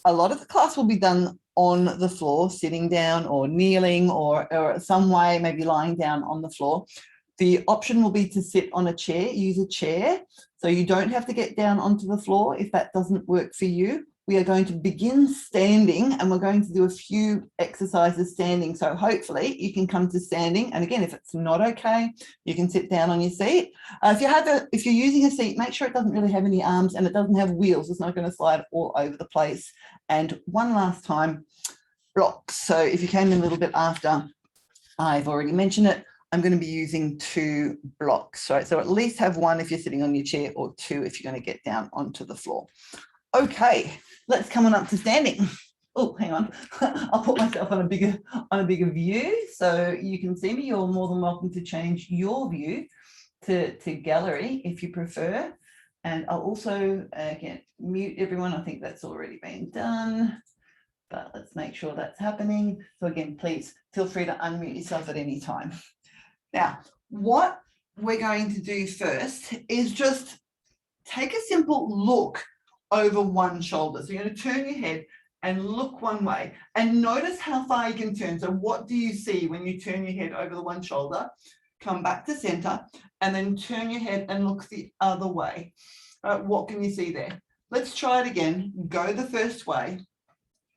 a lot of the class will be done on the floor, sitting down or kneeling or some way, maybe lying down on the floor. The option will be to sit on a chair, use a chair. So you don't have to get down onto the floor if that doesn't work for you. We are going to begin standing and we're going to do a few exercises standing. So hopefully you can come to standing. And again, if it's not okay, you can sit down on your seat. If you're using a seat, make sure it doesn't really have any arms and it doesn't have wheels. It's not going to slide all over the place. And one last time, blocks. So if you came in a little bit after, I've already mentioned it. I'm going to be using 2 blocks, right? So at least have 1 if you're sitting on your chair or 2 if you're going to get down onto the floor. Okay, let's come on up to standing. Oh, hang on. I'll put myself on a bigger view so you can see me. You're more than welcome to change your view to gallery if you prefer. And I'll also again mute everyone. I think that's already been done. But let's make sure that's happening. So again, please feel free to unmute yourself at any time. Now, what we're going to do first is just take a simple look over one shoulder. So you're going to turn your head and look one way and notice how far you can turn. So what do you see when you turn your head over the one shoulder? Come back to center and then turn your head and look the other way. What can you see there? Let's try it again. Go the first way.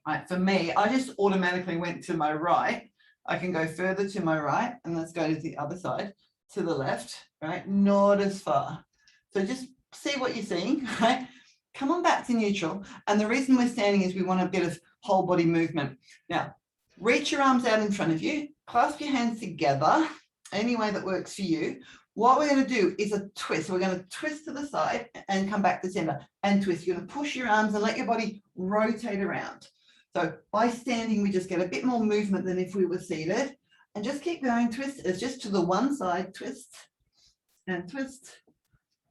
Right, for me, I just automatically went to my right. I can go further to my right and let's go to the other side, to the left, right? Not as far. So just see what you're seeing, right? Come on back to neutral. And the reason we're standing is we want a bit of whole body movement. Now, reach your arms out in front of you, clasp your hands together, any way that works for you. What we're going to do is a twist. So we're going to twist to the side and come back to center and twist. You're going to push your arms and let your body rotate around. So by standing, we just get a bit more movement than if we were seated. And just keep going, twist. It's just to the one side, twist and twist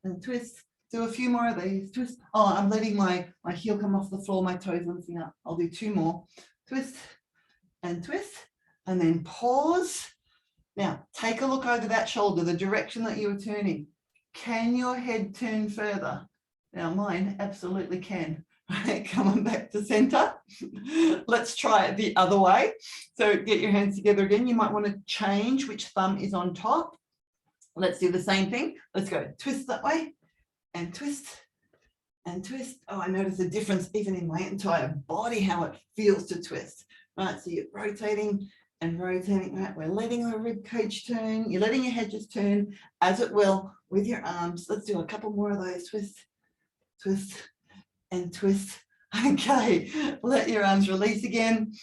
and twist. Do a few more of these, twist. Oh, I'm letting my heel come off the floor, my toes lifting up. I'll do 2 more. Twist and twist, and then pause. Now, take a look over that shoulder, the direction that you were turning. Can your head turn further? Now, mine absolutely can. Right, come on back to center. Let's try it the other way. So get your hands together again. You might want to change which thumb is on top. Let's do the same thing. Let's go twist that way and twist and twist. Oh, I notice a difference even in my entire body, how it feels to twist. Right, so you're rotating and rotating. Right, we're letting the rib cage turn. You're letting your head just turn as it will with your arms. Let's do a couple more of those. Twist, twist, and twist. Okay, let your arms release again.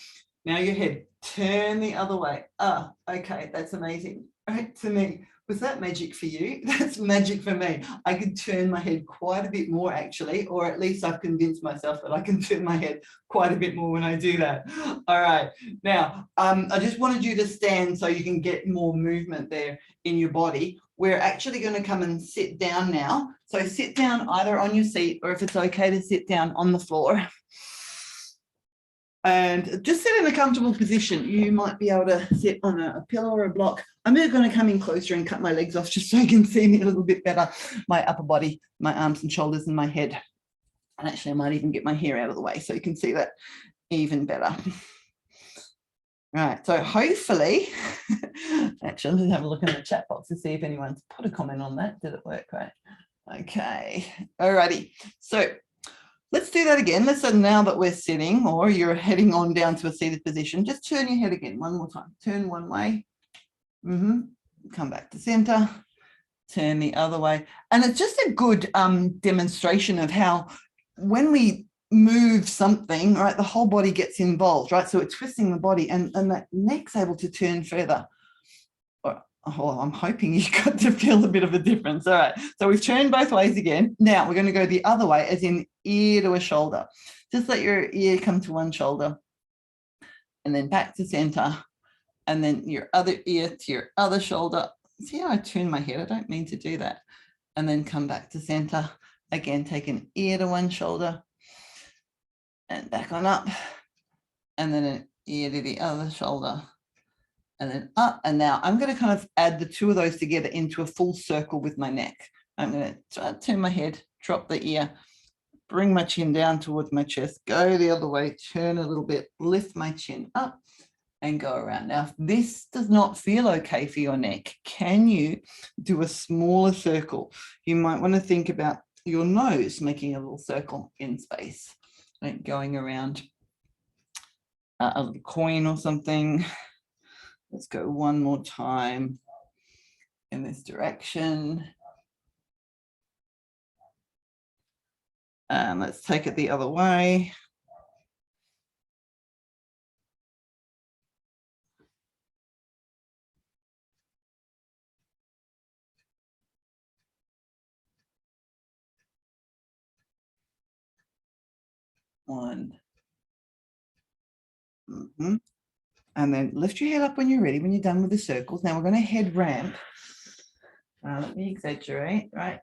Now your head, turn the other way. Ah, okay, that's amazing. Right, to me, was that magic for you? That's magic for me. I could turn my head quite a bit more actually, or at least I've convinced myself that I can turn my head quite a bit more when I do that. All right, now I just wanted you to stand so you can get more movement there in your body. We're actually going to come and sit down now. So sit down either on your seat or if it's okay to sit down on the floor. And just sit in a comfortable position. You might be able to sit on a pillow or a block. I'm going to come in closer and cut my legs off just so you can see me a little bit better. My upper body, my arms and shoulders and my head. And actually I might even get my hair out of the way so you can see that even better. Right, so hopefully, actually, let's have a look in the chat box to see if anyone's put a comment on that. Did it work right? Okay, alrighty. So let's do that again. Let's say now that we're sitting or you're heading on down to a seated position, just turn your head again one more time. Turn one way. Come back to center. Turn the other way. And it's just a good demonstration of how when we move something, right, the whole body gets involved, right? So it's twisting the body and that neck's able to turn further. Oh, I'm hoping you got to feel a bit of a difference. All right, so we've turned both ways again. Now we're going to go the other way, as in ear to a shoulder. Just let your ear come to one shoulder and then back to center and then your other ear to your other shoulder. See how I turn my head? I don't mean to do that. And then come back to center. Again, take an ear to one shoulder and back on up, and then an ear to the other shoulder, and then up. And now I'm going to kind of add the 2 of those together into a full circle with my neck. I'm going to try to turn my head, drop the ear, bring my chin down towards my chest, go the other way, turn a little bit, lift my chin up and go around. Now, if this does not feel okay for your neck, can you do a smaller circle? You might want to think about your nose making a little circle in space, like going around a little coin or something. Let's go one more time in this direction. And let's take it the other way. One. And then lift your head up when you're ready, when you're done with the circles. Now we're going to head ramp. Let me exaggerate, right?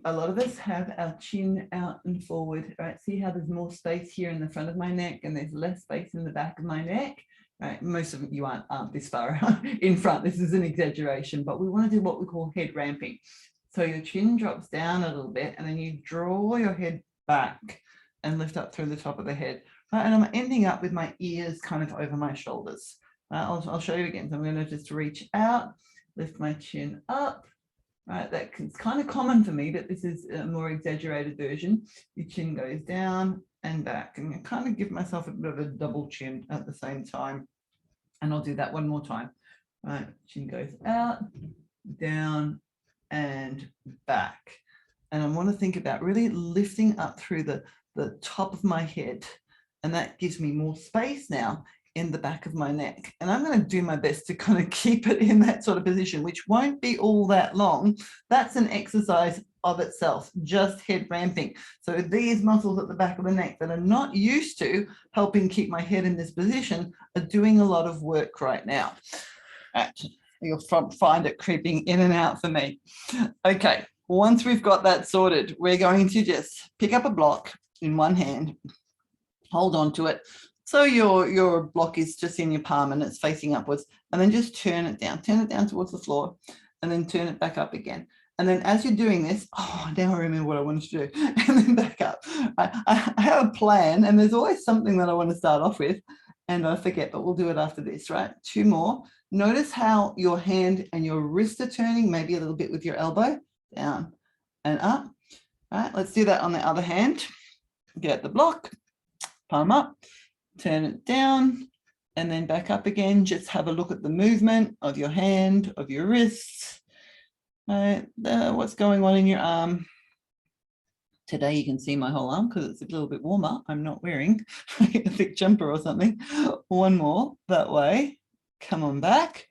A lot of us have our chin out and forward, right? See how there's more space here in the front of my neck and there's less space in the back of my neck, right? Most of you aren't this far in front. This is an exaggeration, but we want to do what we call head ramping. So your chin drops down a little bit and then you draw your head back and lift up through the top of the head. Right? And I'm ending up with my ears kind of over my shoulders. I'll show you again. So I'm going to just reach out, lift my chin up. Right, that's kind of common for me, but this is a more exaggerated version. Your chin goes down and back, and I kind of give myself a bit of a double chin at the same time. And I'll do that one more time. Right, chin goes out, down, and back. And I want to think about really lifting up through the top of my head, and that gives me more space now in the back of my neck. And I'm going to do my best to kind of keep it in that sort of position, which won't be all that long. That's an exercise of itself, just head ramping. So these muscles at the back of the neck that are not used to helping keep my head in this position are doing a lot of work right now. You'll find it creeping in and out for me. Okay, once we've got that sorted, we're going to just pick up a block in one hand, hold on to it. So your block is just in your palm and it's facing upwards, and then just turn it down towards the floor, and then turn it back up again. And then as you're doing this, oh, now I remember what I wanted to do, and then back up. I have a plan, and there's always something that I want to start off with, and I forget, but we'll do it after this, right? Two more. Notice how your hand and your wrist are turning, maybe a little bit with your elbow, down and up. All right, let's do that on the other hand. Get the block, palm up, turn it down, and then back up again. Just have a look at the movement of your hand, of your wrists. What's going on in your arm? Today you can see my whole arm because it's a little bit warmer. I'm not wearing a thick jumper or something. One more that way. Come on back.